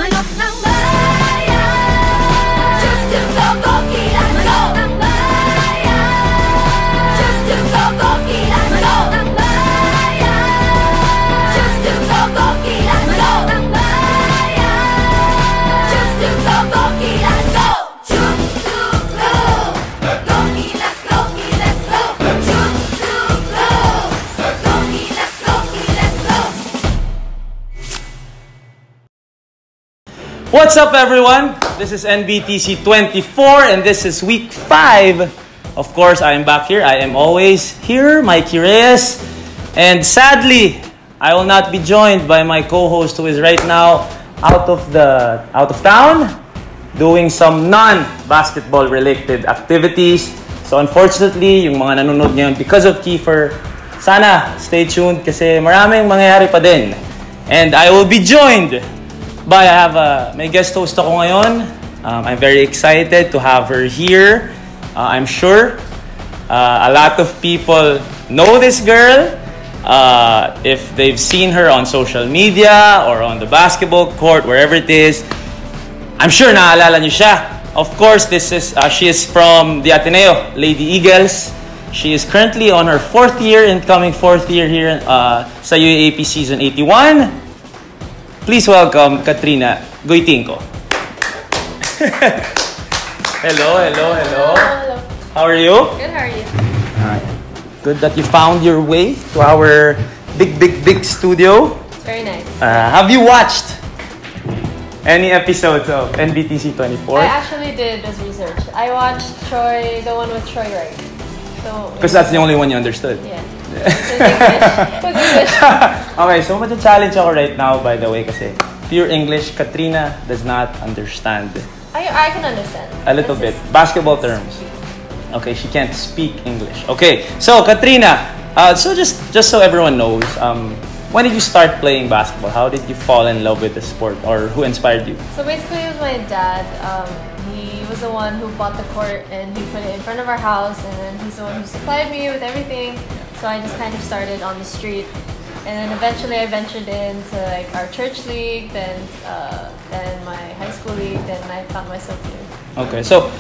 Manok ng bayan, Chooks-to-Go, Koki, let's go! Manok ng bayan, Chooks-to-Go, Koki, let's go! Manok ng bayan, Chooks-to-Go, Koki, let's go! Manok ng bayan, Chooks-to-Go, Koki, let's go! Chooks-to-Go, Koki, let's go, let's go! Chooks-to-Go, Koki, let's go, let's go! What's up, everyone? This is NBTC24 and this is week 5. Of course, I am back here. I am always here, Mikee Reyes. And sadly, I will not be joined by my co-host who is right now out of town doing some non-basketball related activities. So unfortunately, yung mga nanonood ngayon because of Kiefer, sana stay tuned kasi maraming mangyayari pa din. And I will be joined by, I have may guest host ako ngayon. I'm very excited to have her here. I'm sure a lot of people know this girl. If they've seen her on social media or on the basketball court, wherever it is, I'm sure naalala niyo siya. Of course, she is from the Ateneo, Lady Eagles. She is currently on her 4th year, incoming 4th year here sa UAAP Season 81. Please welcome Trina Guytingco. Hello. Hello. How are you? Good, how are you? Good that you found your way to our big studio. It's very nice. Have you watched any episodes of NBTC24? I actually did this research. I watched the one with Troy Wright. Because that's the only one you understood. Yeah. It was English. Okay, so challenge ako right now, by the way, kasi pure English, Katrina does not understand. I can understand. A little bit. Basketball terms. Okay, she can't speak English. Okay, so Katrina, so just so everyone knows, when did you start playing basketball? How did you fall in love with the sport, or who inspired you? So basically, it was my dad. He was the one who bought the court and he put it in front of our house, and then he's the one who supplied me with everything. So I just kind of started on the street, and then eventually I ventured into like our church league, then my high school league, then I found myself here. Okay, so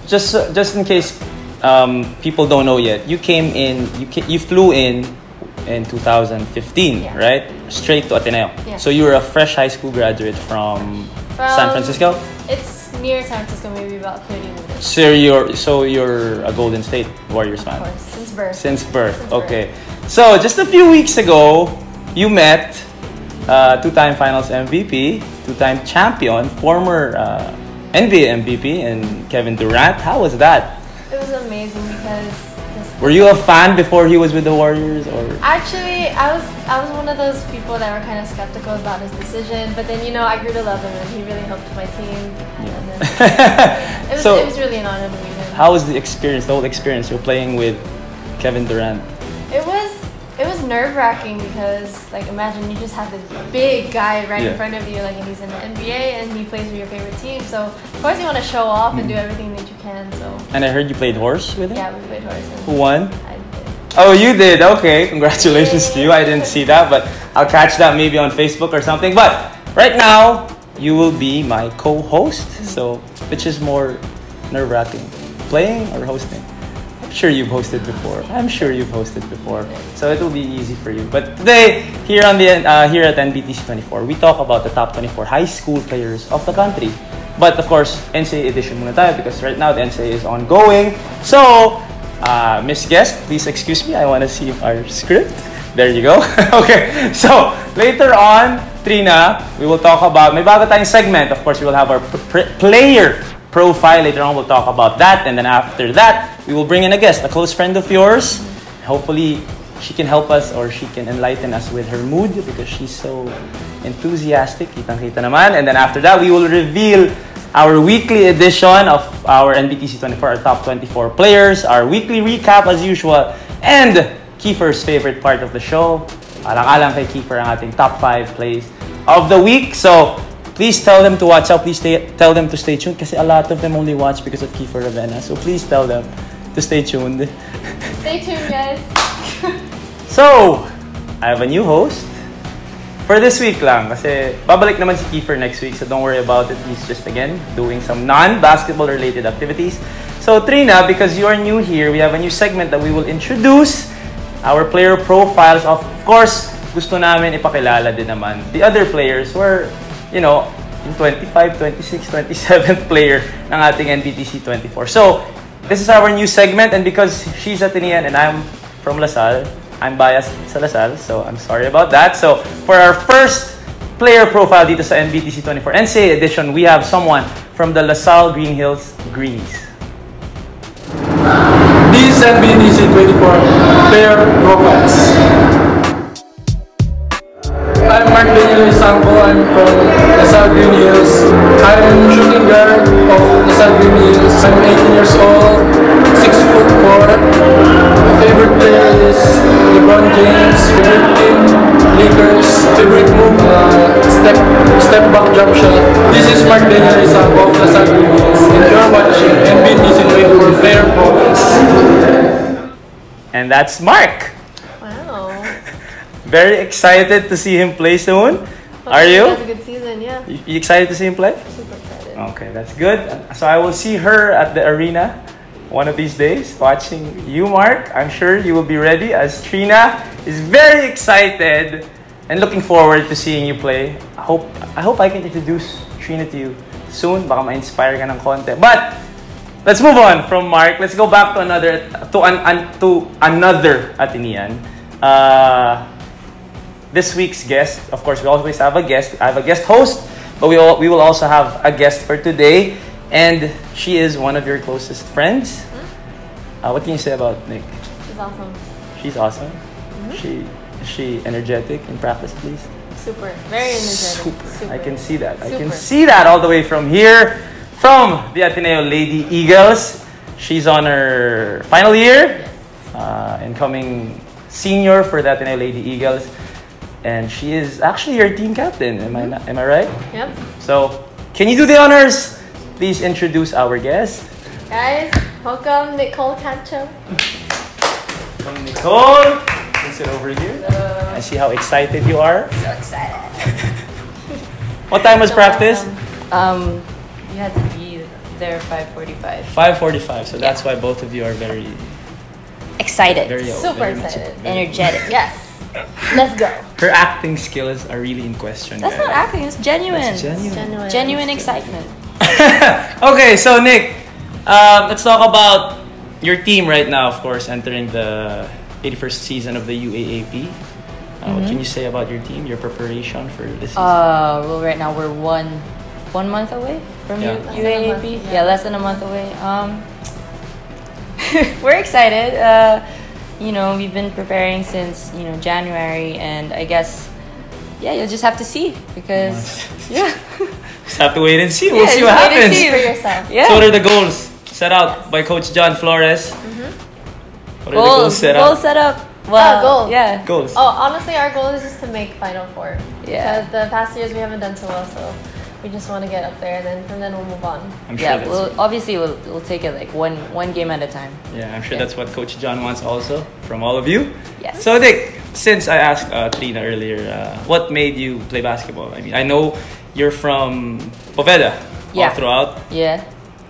just in case people don't know yet, you flew in 2015, yeah. right? Straight to Ateneo. Yeah. So you were a fresh high school graduate from San Francisco? It's near San Francisco, maybe about 30 minutes. So you're a Golden State Warriors fan? Of course, since birth. Since birth, okay. So just a few weeks ago, you met two-time Finals MVP, two-time champion, former NBA MVP, and Kevin Durant. How was that? It was amazing because were you a fan before he was with the Warriors, or? Actually, I was one of those people that were kind of skeptical about his decision, but then I grew to love him and he really helped my team. Yeah. And then, it was really an honor to meet him. How was the whole experience? You're playing with Kevin Durant. It was nerve-wracking because, like, imagine you just have this big guy right in front of you, like, and he's in the NBA and he plays with your favorite team. So of course you want to show off and do everything that you can. So. And I heard you played horse with him. Yeah, we played horse. Who won? I did. Oh, you did. Okay, congratulations to you. I didn't see that, but I'll catch that maybe on Facebook or something. But right now you will be my co-host. So which is more nerve-wracking, playing or hosting? I'm sure you've hosted before. So it will be easy for you. But today, here at NBTC24, we talk about the top 24 high school players of the country. But of course, NCAA edition muna tayo because right now the NCAA is ongoing. So, Miss Guest, please excuse me. I want to see our script. There you go. Okay. So, later on, Trina, we will talk about, may bago tayong segment. Of course, we will have our player profile. Later on, we'll talk about that. And then after that, we will bring in a guest, a close friend of yours. Hopefully, she can help us or she can enlighten us with her mood because she's so enthusiastic. Kitang-kita naman. And then after that, we will reveal our weekly edition of our NBTC24, our top 24 players, our weekly recap as usual, and Kiefer's favorite part of the show. Alang-alang kay Kiefer ang ating top 5 plays of the week. So, please tell them to watch out. Please tell them to stay tuned kasi a lot of them only watch because of Kiefer Ravena. So please tell them to stay tuned. Stay tuned, guys. So, I have a new host. for this week lang, kasi babalik naman si Kiefer next week, so don't worry about it. He's just, again, doing some non-basketball related activities. So, Trina, because you are new here, we have a new segment that we will introduce our player profiles. Of course, gusto namin ipakilala din naman the other players who are, you know, in 25, 26, 27th player ng ating NBTC24. So, this is our new segment, and because she's Atenean and I'm from LaSalle, I'm biased sa LaSalle, so I'm sorry about that. So, for our first player profile dito sa NBTC24 NCAA edition, we have someone from the LaSalle Green Hills Greenies. These NBTC24 player profiles. I'm Mark Daniel Sampo. I'm from LaSalle Green Hills. I'm shooting guard of LaSalle Green Hills. I'm 18 years old, 6'4". My favorite player is LeBron James. Favorite team, Lakers. Favorite move, step back jump shot. This is Mark Daniel Sampo of LaSalle Green Hills, and you're watching NBTC24 player profiles. And that's Mark. Wow. Very excited to see him play soon. Are He you? has a good season, yeah. You excited to see him play? Super excited. Okay, that's good. So I will see her at the arena one of these days, watching you, Mark. I'm sure you will be ready, as Trina is very excited and looking forward to seeing you play. I hope I can introduce Trina to you soon. Baka ma-inspire ka ng konti. But let's move on from Mark. Let's go back to another Atenean. This week's guest, of course, we always have a guest. I have a guest host, but we will also have a guest for today, and she is one of your closest friends. What can you say about Nic? She's awesome. She's awesome. Is she energetic in practice, please? Super. Very energetic. Super. I can see that. I can see that all the way from here, from the Ateneo Lady Eagles. She's on her final year, incoming senior for the Ateneo Lady Eagles. And she is actually your team captain. Am I right? Yep. So, can you do the honors? Please introduce our guest. Guys, welcome Nic Cancio. From Nicole. You can sit over here. I see how excited you are. So excited. What time was practice? You had to be there 5:45. 5:45. So that's why both of you are very Excited. Super excited. Energetic. Yes. Let's go. Her acting skills are really in question. That's guys. not acting, it's genuine. That's genuine. Genuine excitement. Okay, so Nic, let's talk about your team right now, of course, entering the 81st season of the UAAP. What can you say about your team, your preparation for this season? Well, right now we're one month away from UAAP. Less than a month away. We're excited. You know, we've been preparing since, January, and I guess, you'll just have to see, because, Just have to wait and see. We'll see what wait and happens. see. For yourself. Yeah. So what are the goals set out by Coach John Flores? What are the goals set Goals out? set up. Well, goals. Yeah. Goals. Oh, honestly, our goal is just to make Final Four. Yeah. Because the past years we haven't done so well, so we just want to get up there, and then we'll move on. I'm sure Yeah, that's we'll take it like one game at a time. I'm sure that's what Coach John wants also from all of you. Yes. So Nic, since I asked Trina earlier, what made you play basketball? I mean, I know you're from Poveda all throughout. Yeah.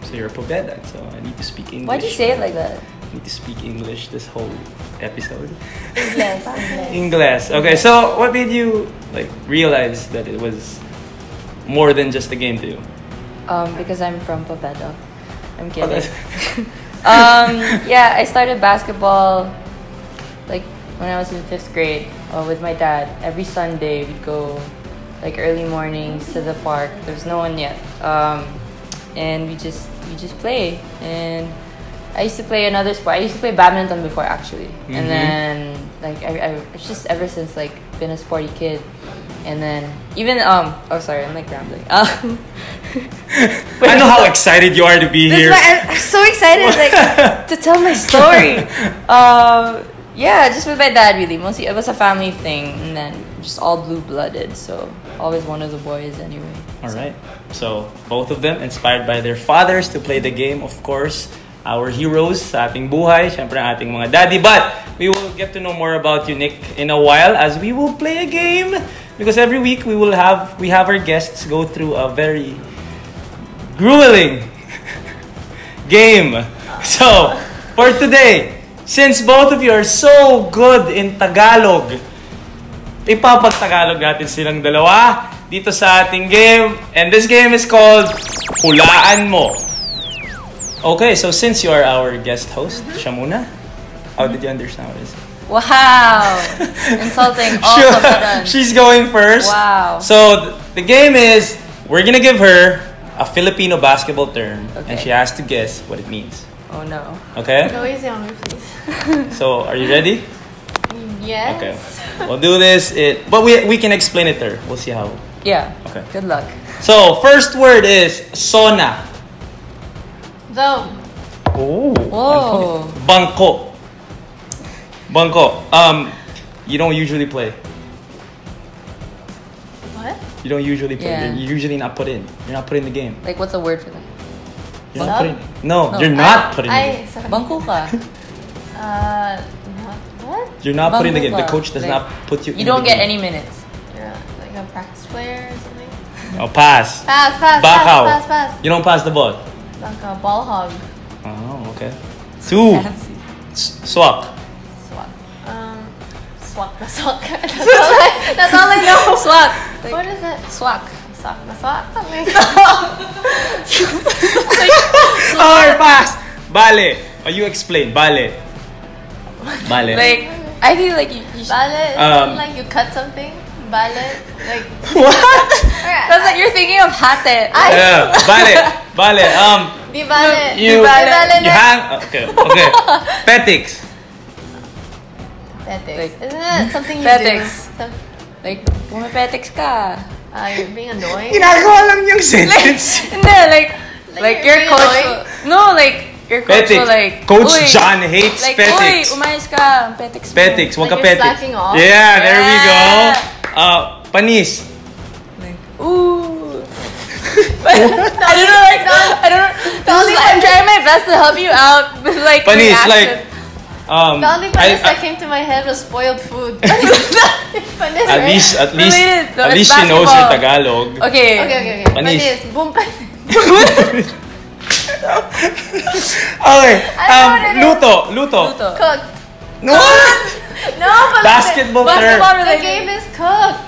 So you're a Poveda, so I need to speak English. Why'd you say it like that? I need to speak English this whole episode. Yes. English. Okay, so what made you realize that it was more than just a game to you? Because I'm from Poveda. I'm Oh, kidding. I started basketball when I was in 5th grade with my dad. Every Sunday we'd go early mornings to the park. There's no one yet. And we just play. And I used to play another sport. I used to play badminton before, actually. And then I just ever since been a sporty kid. And then even sorry, I'm rambling. I know how excited you are to be here. I'm so excited to tell my story. Just with my dad, really. Mostly it was a family thing, and then just all blue-blooded. So always one of the boys anyway. All right. So both of them inspired by their fathers to play the game, of course. Our heroes sa ating buhay, syempre ang ating mga daddy. But we will get to know more about you, Nic, in a while, as we will play a game because every week we have our guests go through a very grueling game. So, for today, since both of you are so good in Tagalog, ipapag-Tagalog natin silang dalawa dito sa ating game. And this game is called Hulaan Mo. Okay, so since you are our guest host, siya muna. How did you understand what it is? Wow! Insulting all of a sudden. She's going first. Wow. So the game is, we're gonna give her a Filipino basketball term, and she has to guess what it means. Oh no. Okay? Go easy on me, please. So, are you ready? Yes. Okay. We'll do this. But we can explain it to her. We'll see how. Yeah. Okay. Good luck. So, first word is Sona. Zone. Oh. Whoa. Bangko. Bangko. You don't usually play. What? You don't usually play. Yeah. You're usually not put in. You're not put in the game. Like, what's a word for that? You're not Sub? put in. No, No. you're not put in the game. Sorry. Bangko ka. What? You're not put in the game. The Bangko ka. coach does Like, not put you in You don't the get game. any minutes. You're like a practice player or something? Oh, pass. Pass. Bakaw. Pass. You don't pass the ball. Like a ball hog. Oh, okay. Two. Fancy. Swak. Swat. Swat na swat. That's all I know. Swak. What is it? Swak. Swat na swat. Oh, pass. Bale. Oh, you explain. Bale. Bale. Like, I feel like you should... Bale, Um, like you cut something. Bale, like. What? That's like you're thinking of hate. Yeah. Bale. Bale. Di bale. You Di bale you hang. Okay. Okay. Petics. Petics. Like- Isn't it something you Petics. do? Like, pumipetics ka. You're being annoying. Ginagawa lang yung sentence. Hindi, like your you're coach annoying? will, no, like, your coach will Petics. like, Coach "Uy," John hates like, petics. Uy, umayos ka, petics mo. Petics. Huwag ka Like you're petics. slacking off? Yeah, there we go. Yeah. Panis. Like, ooh. I don't know, like, I don't know. I'm trying my best to help you out with like Panis, reaction. like, The only panis that I- came to my head was spoiled food. Panis, at right? least Related, though, at it's least she knows her basketball. Tagalog. Okay. Okay. Panis. Panis. Boom panis. Okay. know what it is. Luto. Luto. Cooked. No. No, but Basketball term. Basketball the related. game is cooked.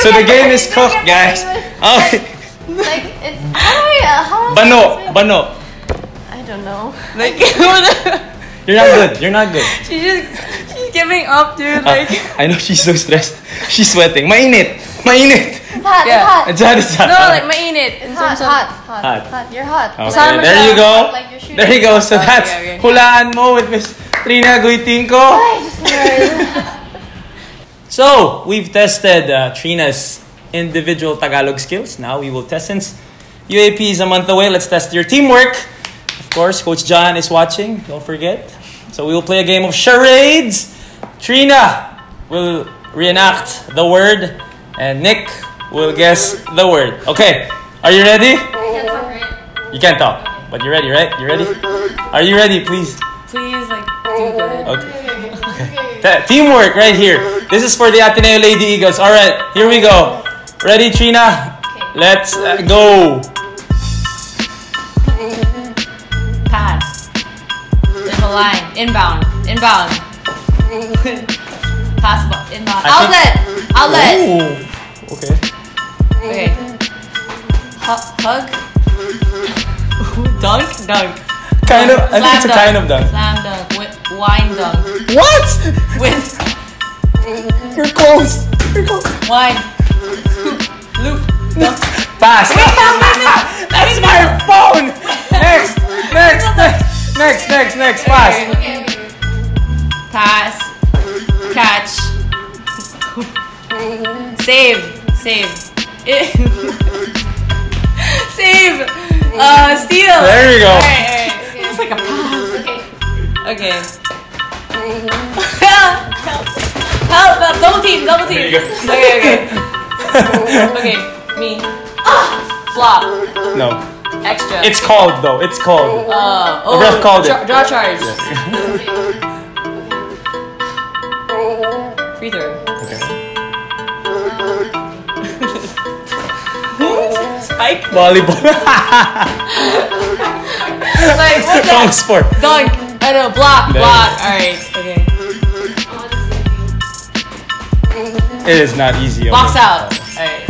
So the game is cooked, guys. Okay. Like it's how do I Bano. I don't know. Like, You're not good. You're not good. she's giving up, dude. Like, I know she's so stressed. She's sweating. Mainit. It's hot. Yeah. It's hot. It's hot. no, like mainit. It's hot. Hot. You're hot. Okay, Summer there you siya. go. Like you're shooting. There you go. So Okay, that's okay. Hulaan Mo with Miss Trina Guytingco. So, we've tested Trina's individual Tagalog skills. Now we will test, since UAP is a month away, let's test your teamwork. Of course, Coach John is watching. Don't forget. So we will play a game of charades. Trina will reenact the word, and Nic will guess the word. Okay, are you ready? You can't talk, but you're ready, right? You ready? Are you ready, please? Please, like, do good. Okay. Teamwork right here. This is for the Ateneo Lady Eagles. All right, here we go. Ready, Trina? Let's go. Pass. There's a line. Inbound. Pass. Inbound. Outlet. Ooh. Okay. Okay. Hug. Dunk. Kind of. I think Slam it's a dunk. kind of dunk. Slam dunk. Wine dunk. What? With You're close. wine. Loop. Dunk. Pass. That's my phone. Next. Pass. Okay. Pass. Catch. Save. Save. Steal. There you go. Alright. It's like a pass. Okay. Help. Double team. There you go. Okay. Okay. Me. Flop. No. Extra. It's called though. It's called. The ref called it. Draw charge. Free throw. Okay. Spike? Volleyball. Like, what's Wrong that? sport. Dunk. I know, block. Alright, okay. It is not easy. Box out. Alright.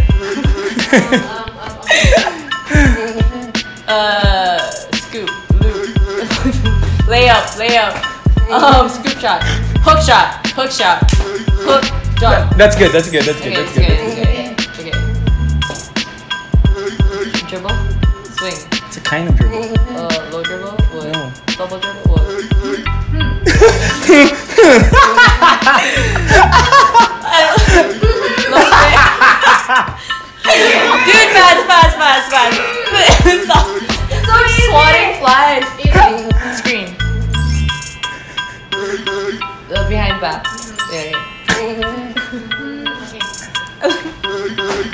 Scoop. Loop. Layup. Scoop shot. Hook shot. Hook. Jump. That's good. Okay. Dribble. Swing. It's a kind of dribble. Low dribble. What? No. Double dribble. What? Dude, fast. Stop. It's so easy. Swatting flies. Screen. Behind back. Yeah.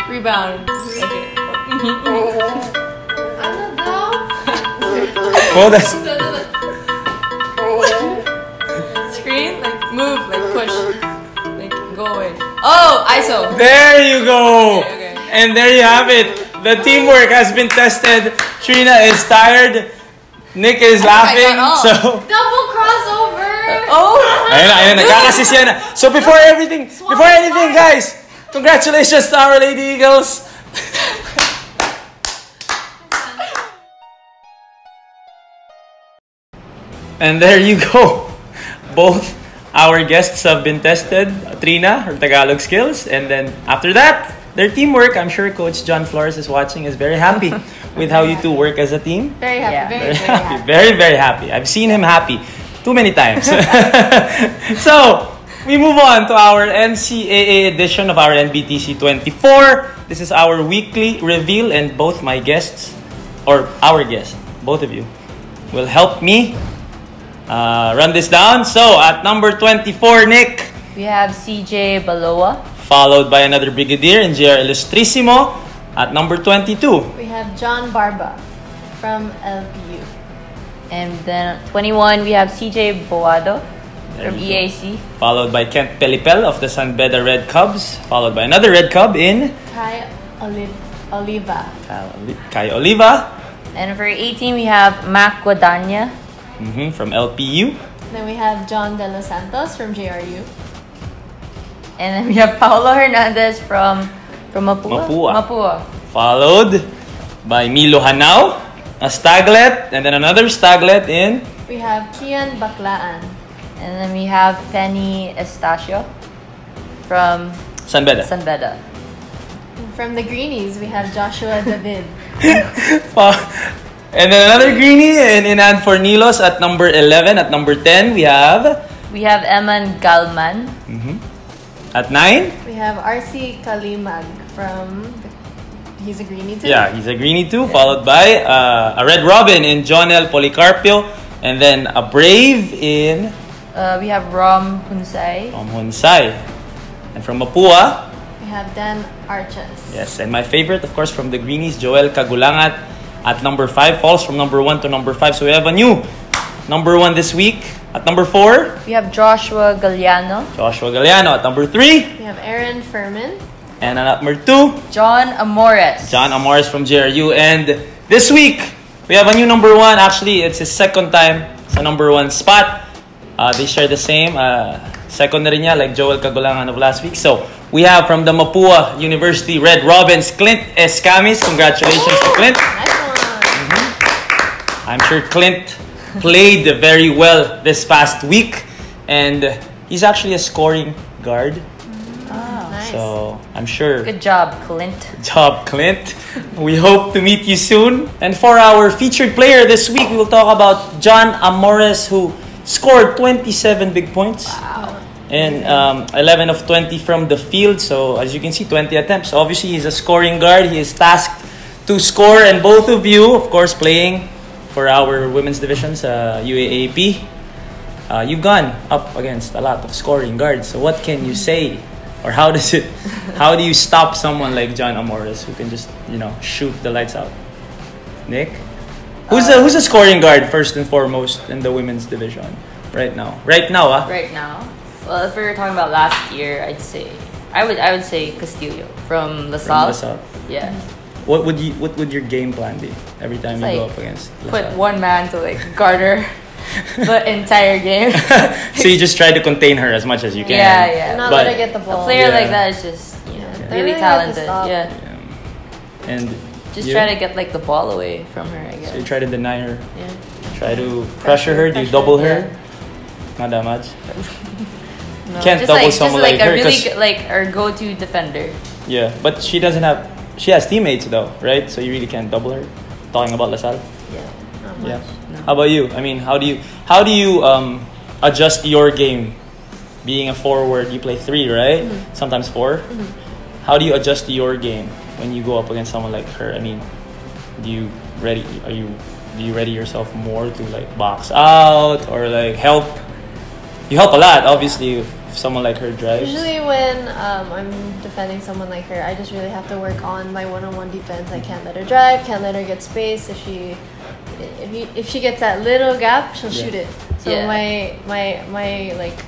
Rebound. Okay. Ano daw? Oh, that's Screen, like move, like push, like go away. Oh, ISO. there you go. Okay. And there you have it. The teamwork has been tested. Trina is tired. Nick is laughing. got all. So Double crossover! Oh. ayun na, nagkakasisya na. So before anything, guys, congratulations to our Lady Eagles. And there you go. Both our guests have been tested. Trina, her Tagalog skills. And then after that, their teamwork. I'm sure Coach John Flores is watching, is very happy with how you two work as a team. Very happy, Yeah. very happy. Very, very happy. I've seen him happy too many times. So, we move on to our NCAA edition of our NBTC24. This is our weekly reveal, and both my guests, or our guests, both of you, will help me run this down. So, at number 24, Nick, We have CJ Baloa. followed by another Brigadier in JR Illustrissimo. At number 22, We have John Barba from LPU. And then 21, we have CJ Boado There from you go. EAC. followed by Kent Pelipel of the San Beda Red Cubs, followed by another Red Cub in Kai Oliva. Kai Oliva, And for 18, we have Mac Guadagna. from LPU. Then we have John De Los Santos from JRU. And then we have Paulo Hernandez from Mapua. Mapua. Followed by Milo Hanao, a staglet, and then another staglet in We have Kian Baklaan. And then we have Penny Estacio from San Beda. San Beda. From the Greenies, we have Joshua David. And then another greenie in Fornilos at number 11. At number 10, we have We have Eman Galman. at 9. We have RC Kalimag from... He's a Greenie too. Yeah, he's a greenie too. Followed by a Red Robin in Jonel Policarpio. And then a Brave in We have Rom Hunsay. Hunsay. And from Mapua, We have Dan Arches. yes, and my favorite, of course, from the Greenies, Joel Kagulangat at number 5. Falls from number 1 to number 5. So we have a new number 1 this week. At number 4, We have Joshua Galliano. Joshua Galliano. At number 3, We have Aaron Furman. and at number 2, John Amores. John Amores from JRU. And this week, we have a new number 1. Actually, it's his second time sa number 1 spot. They share the same. Second na rin niya, like Joel Kagulangan of last week. So, we have from the Mapua University Red Robins, Clint Escamis. Congratulations to Clint. Nice one. I'm sure Clint played very well this past week. And he's actually a scoring guard. Nice. So, I'm sure. Good job, Clint. Job, Clint. We hope to meet you soon. And for our featured player this week, we will talk about John Amores, who scored 27 big points. Wow. And 11 of 20 from the field. So, as you can see, 20 attempts. Obviously, he's a scoring guard. He is tasked to score. And both of you, of course, playing for our women's divisions, UAAP, you've gone up against a lot of scoring guards. So, what can you say? Or how do you stop someone like John Amores who can just, shoot the lights out? Nick? Who's a scoring guard first and foremost in the women's division right now? Right now, Right now, well, if we were talking about last year, I would say Castillo from LaSalle. From LaSalle. Yeah. What would your game plan be every time It's you go like, up against Put LaSalle? one man to like garter the entire game. So you just try to contain her as much as you can. Yeah. Not But- let her get the A ball. player Yeah. like that is just They really really have to talented. stop. Yeah. And Just you? try to get like the ball away from her, I guess. So you try to deny her. Yeah. Try to pressure her. Do you double her? Not that much. No, Can't just double like, someone just like like her, a really 'cause- good, like our go-to defender. Yeah, but she doesn't have. She has teammates though, right? So you really can't double her. Talking about LaSalle. Yeah. Not much. Yeah. No. How about you? I mean, how do you adjust your game? Being a forward, you play 3, right? Sometimes 4. How do you adjust your game when you go up against someone like her? I mean, do you ready yourself more to like box out or like help? You help a lot, obviously, if someone like her drives. Usually when I'm defending someone like her, I just really have to work on my one-on-one defense. I can't let her drive, can't let her get space. If she gets that little gap, she'll shoot it. So Yeah. my like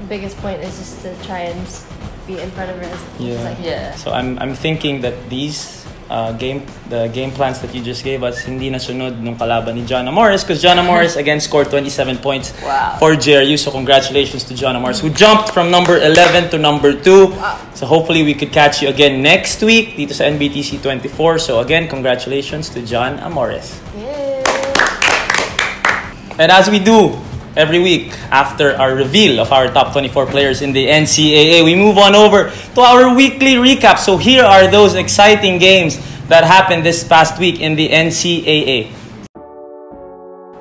biggest point is just to try and just be in front of her as much as I can. Yeah. So I'm thinking that these the game plans that you just gave us hindi nasunod nung kalaban ni Jonna Morris, because Jonna Morris again scored 27 points Wow. for JRU. So congratulations to Jonna Morris, who jumped from number 11 to number 2. So hopefully we could catch you again next week dito sa NBTC24. So again, congratulations to Jonna Morris. Yay. And as we do every week after our reveal of our top 24 players in the NCAA, we move on over to our weekly recap. So here are those exciting games that happened this past week in the NCAA.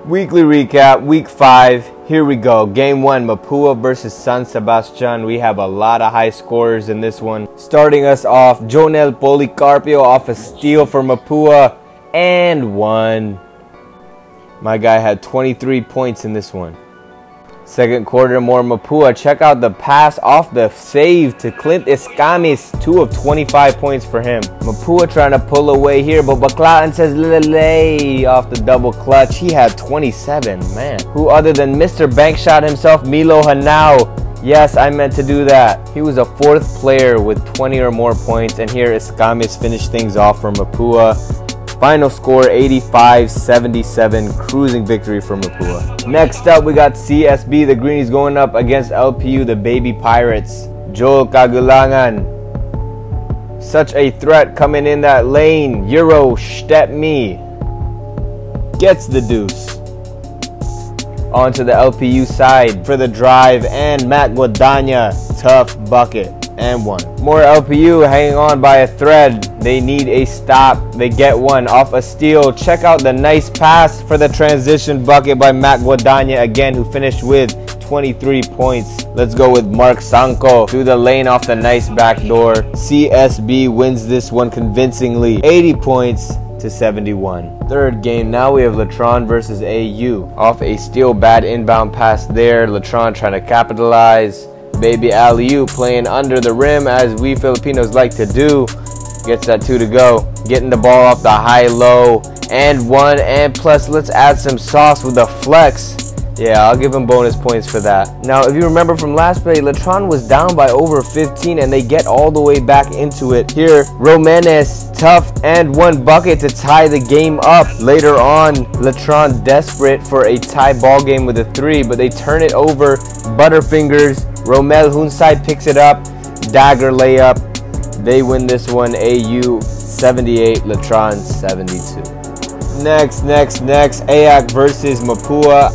Weekly recap, week 5. Here we go. Game 1, Mapua versus San Sebastian. We have a lot of high scorers in this one. Starting us off, Jonel Policarpio off a steal for Mapua and 1. My guy had 23 points in this one. Second quarter, more Mapua. Check out the pass off the save to Clint Escamis. 2 of 25 points for him. Mapua trying to pull away here, but Baclaan says lay off the double clutch. He had 27, man. Who other than Mr. Bankshot himself, Milo Hanao. Yes, I meant to do that. He was a 4th player with 20 or more points, and here Escamis finished things off for Mapua. Final score 85-77, cruising victory for Mapua. Next up, we got CSB, the Greenies going up against LPU, the Baby Pirates. Joel Kagulangan, such a threat coming in that lane. Euro step me, gets the deuce. Onto the LPU side for the drive, and Matt Guadagna, tough bucket. And 1. More LPU hanging on by a thread. They need a stop. They get 1 off a steal. Check out the nice pass for the transition bucket by Matt Guadagna again, who finished with 23 points. Let's go with Mark Sanko through the lane off the nice back door. CSB wins this one convincingly, 80 points to 71. Third game, now we have Latron versus AU. Off a steal, bad inbound pass there. Latron trying to capitalize. Baby alley-oop playing under the rim, as we Filipinos like to do. Gets that 2 to go. Getting the ball off the high-low. And 1, and plus let's add some sauce with the flex. Yeah, I'll give him bonus points for that. Now, if you remember from last play, Latron was down by over 15, and they get all the way back into it. Here, Romenes, tough, and 1 bucket to tie the game up. Later on, Latron desperate for a tie ball game with a 3, but they turn it over. Butterfingers, Romel Hunsai picks it up. Dagger layup. They win this one, AU 78, Latron 72. Next, AAC versus Mapua.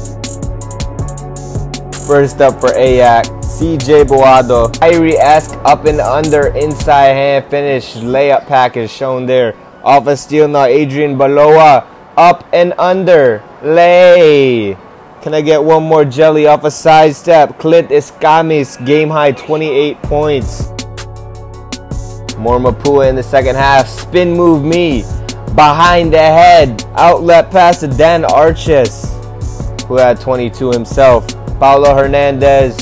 First up for AAC, CJ Boado. Kyrie-esque up and under, inside hand finish. Layup package shown there. Off a steal now, Adrian Baloa. Up and under, lay. Can I get one more jelly off a sidestep? Clint Escamis, game high 28 points. More Mapua in the second half. Spin move me. Behind the head. Outlet pass to Dan Arches, who had 22 himself. Paulo Hernandez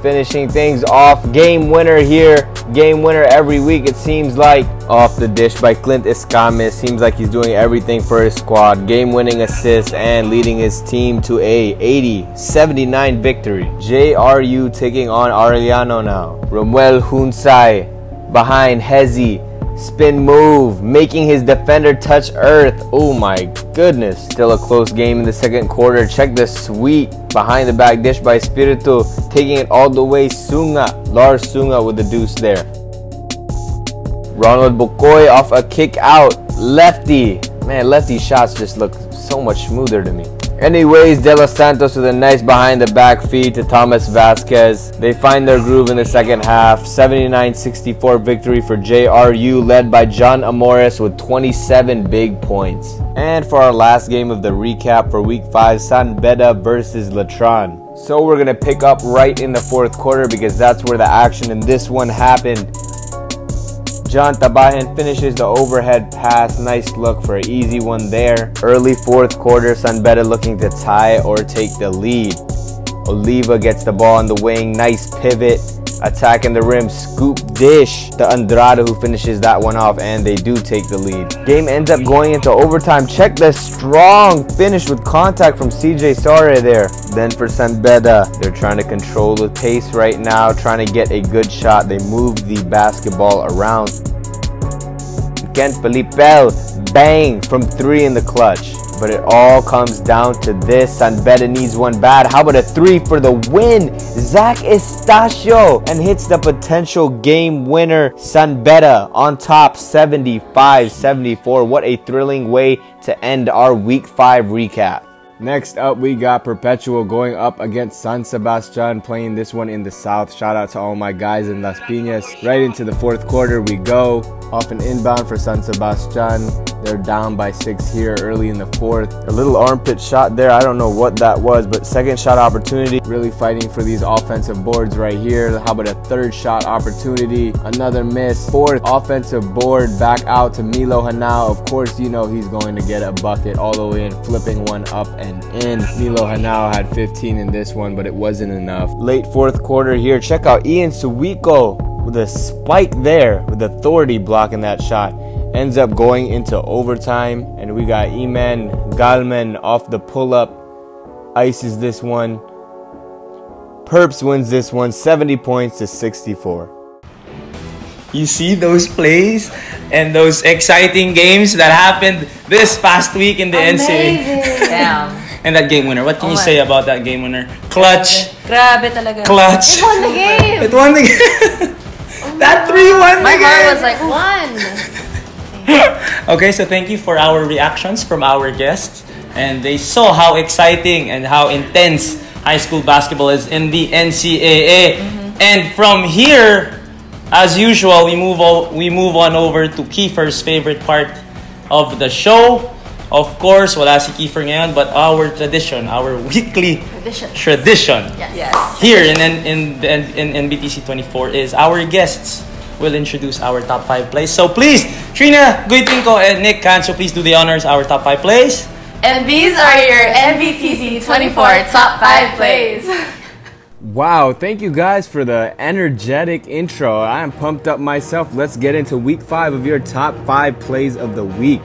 finishing things off. Game winner here. Game winner every week, it seems like. Off the dish by Clint Escamis. Seems like he's doing everything for his squad. Game winning assist and leading his team to a 80-79 victory. JRU taking on Arellano now. Romuel Hunsai behind Hezi. Spin move, making his defender touch earth. Oh my goodness. Still a close game in the second quarter. Check the sweet behind the back dish by Espiritu, taking it all the way. Sunga, Lars Sunga with the deuce there. Ronald Bukoy off a kick out. Lefty. Man, lefty shots just look so much smoother to me. Anyways, De Los Santos with a nice behind the back feed to Thomas Vasquez. They find their groove in the second half. 79-64 victory for JRU, led by John Amores with 27 big points. And for our last game of the recap for week 5, San Beda versus Latran. So we're gonna pick up right in the fourth quarter because that's where the action in this one happened. John Tabajen finishes the overhead pass. Nice look for an easy one there. Early fourth quarter, San Beda looking to tie or take the lead. Oliva gets the ball on the wing. Nice pivot. Attacking the rim. Scoop dish to Andrade, who finishes that one off, and they do take the lead. Game ends up going into overtime. Check the strong finish with contact from CJ Sare there. Then for San Beda, they're trying to control the pace right now, trying to get a good shot. They move the basketball around. Ken Felipel, bang from 3 in the clutch. But it all comes down to this. San Beda needs one bad. How about a 3 for the win? Zach Estacio, and hits the potential game winner. San Beda on top, 75-74. What a thrilling way to end our week 5 recap. Next up, we got Perpetual going up against San Sebastian, playing this one in the south. Shout out to all my guys in Las Piñas. Right into the fourth quarter we go. Off an inbound for San Sebastian. They're down by 6 here early in the fourth. A little armpit shot there. I don't know what that was, but second shot opportunity. Really fighting for these offensive boards right here. How about a third shot opportunity? Another miss. Fourth offensive board back out to Milo Hanao. Of course, you know he's going to get a bucket all the way in, flipping one up and in. Milo Hanao had 15 in this one, but it wasn't enough. Late fourth quarter here. Check out Ian Suwiko with a spike there with authority blocking that shot. Ends up going into overtime, and we got Iman Galman off the pull-up. Ices this one. Perps wins this one, 70 points to 64. You see those plays and those exciting games that happened this past week in the NCAA. Damn. And that game winner. What can you say about that game winner? Clutch. Grabe talaga. Clutch. It won the game. It won the game. That 3-1 My the heart game. was like, One. Okay, so thank you for our reactions from our guests. And they saw how exciting and how intense high school basketball is in the NCAA. And from here, as usual, we move on over to Kiefer's favorite part of the show. Of course, wala si Kiefer ngayon, but our tradition, our weekly tradition yes. here in NBTC24 is our guests will introduce our top 5 plays. So please, Trina Guytingco and Nic Cancio, please do the honors, our top 5 plays. And these are your NBTC24 top 5 plays. Wow, thank you guys for the energetic intro. I am pumped up myself. Let's get into week 5 of your top 5 plays of the week.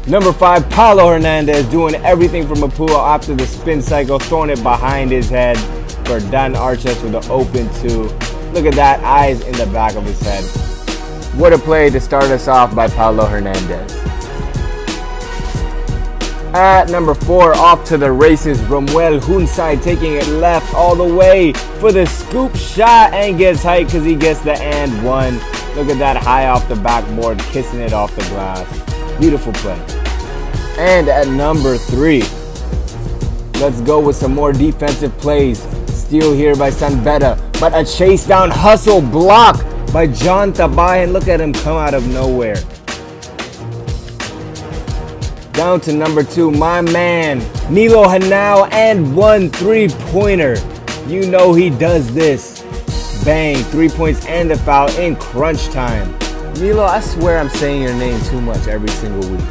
Number 5, Paulo Hernandez doing everything from Mapua after the spin cycle, throwing it behind his head for Dan Arches with an open 2. Look at that, eyes in the back of his head. What a play to start us off by Paulo Hernandez. At number 4, off to the races, Romuel Hunsay taking it left all the way for the scoop shot and gets height because he gets the and 1. Look at that, high off the backboard, kissing it off the glass. Beautiful play. And at number 3, let's go with some more defensive plays. Steal here by San Beda, but a chase down hustle block by John Tabajen. Look at him come out of nowhere. Down to number 2, my man, Milo Hanao, and 1 3-pointer. You know he does this. Bang, 3 points and the foul in crunch time. Milo, I swear I'm saying your name too much every single week.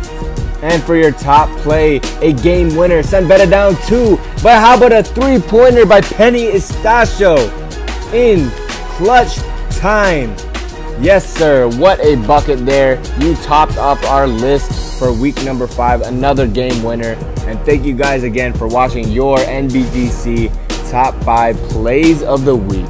And for your top play, a game winner, San Beda down 2. But how about a 3-pointer by Penny Estacio in clutch time? Yes, sir. What a bucket there. You topped up our list for week number 5. Another game winner. And thank you guys again for watching your NBTC top 5 plays of the week.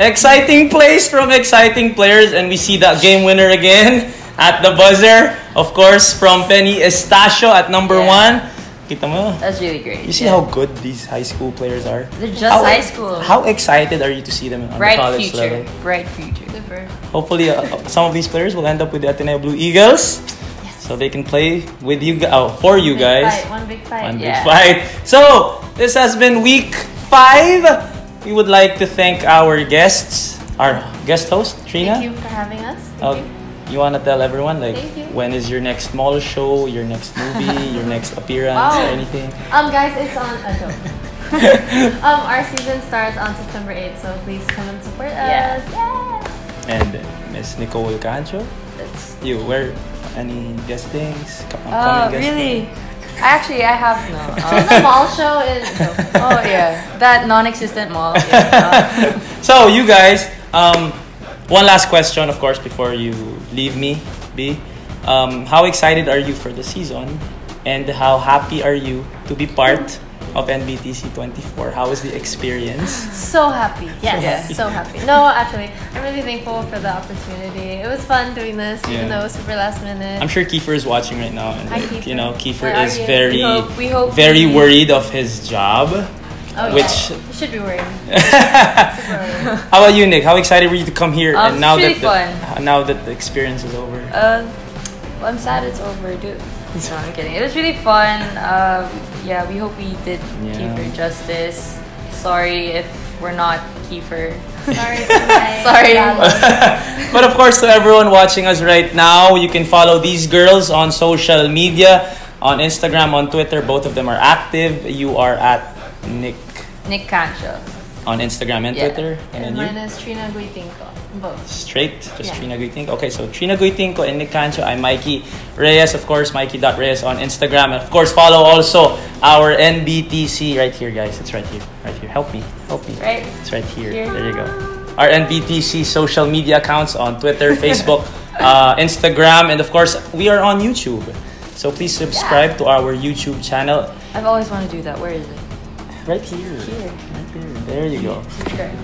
Exciting plays from exciting players, and we see that game winner again at the buzzer. Of course, from Penny Estacio at number 1. Kita mo? That's really great. You see how good these high school players are? They're just high school. How excited are you to see them on the college level? Bright future. Super. Hopefully, some of these players will end up with the Ateneo Blue Eagles. So they can play with you, for you guys. One big fight. One big fight. So, this has been week 5. We would like to thank our guests, our guest host, Trina. Thank you for having us. Thank you. You want to tell everyone, like, Thank you. when is your next mall show, your next movie, your next appearance, or anything? Guys, it's on a joke. Our season starts on September 8th, so please come and support us. Yeah. And Miss Nicole Cancio, That's you, where any guestings? really? Actually, I have no. There's a mall show in. Oh yeah, that non-existent mall. Yeah, So you guys, one last question, of course, before you leave me, B. How excited are you for the season, and how happy are you to be part of NBTC24? How was the experience? So happy. Yes, so happy. No, actually, I'm really thankful for the opportunity. It was fun doing this, even though it was super last minute. I'm sure Kiefer is watching right now, and Hi, Kiefer. you know, Kiefer Where are is you? very, we very worried of his job. Oh, which you should be worried. How about you, Nick? How excited were you to come here? And now it's that really now that the experience is over. Well, I'm sad it's over, dude. No, I'm kidding. It was really fun. Yeah, we hope we did Kiefer justice. Sorry if we're not Kiefer. Sorry. Sorry. But of course, to everyone watching us right now, you can follow these girls on social media, on Instagram, on Twitter. Both of them are active. You are at Nic Cancio on Instagram and Twitter. And then mine is Trina Guytingco. Both. Straight, just Trina Guytingco. Okay, so Trina Guytingco and Nic Cancio. I'm Mikee Reyes, of course, Mikee.Reyes on Instagram. And of course, follow also our NBTC right here, guys. It's right here. Right here. Help me. Right? It's right here. There you go. Our NBTC social media accounts on Twitter, Facebook, Instagram, and of course, we are on YouTube. So please subscribe to our YouTube channel. I've always wanted to do that. Where is it? Right here. Right here. There you go. Subscribe.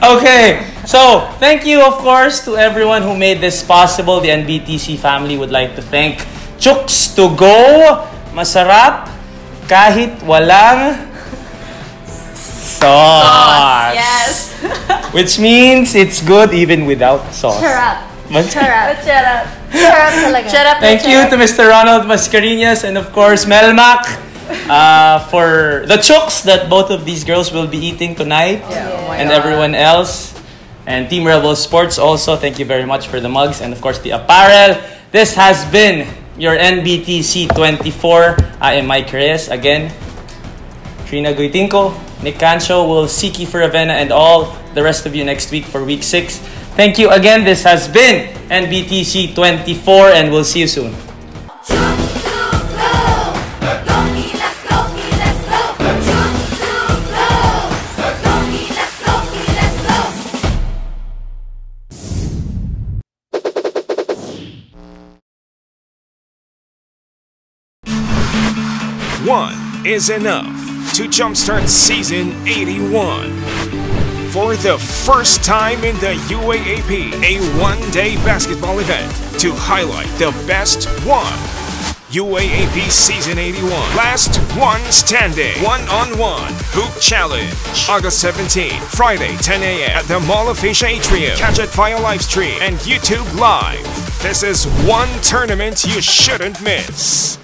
Okay, so thank you, of course, to everyone who made this possible. The NBTC family would like to thank Chooks-to-Go. Masarap kahit walang sauce. Yes. Which means it's good even without sauce. Shut up. Thank you to Mr. Ronald Mascareñas and of course Melmac for the chooks that both of these girls will be eating tonight, and everyone else. And Team Rebel Sports also, thank you very much for the mugs and of course the apparel. This has been your NBTC24. I am Mikee Reyes. Again, Trina Guytingco, Nic Cancio. Will see Kiefer Ravena and all the rest of you next week for week 6. Thank you again. This has been NBTC24 and we'll see you soon. One is enough to jumpstart season 81. For the first time in the UAAP, a one-day basketball event to highlight the best one. UAAP Season 81, Last One Standing, One-on-One Hoop Challenge, August 17, Friday, 10 a.m. at the Mall of Asia Atrium. Catch it via livestream and YouTube Live. This is one tournament you shouldn't miss.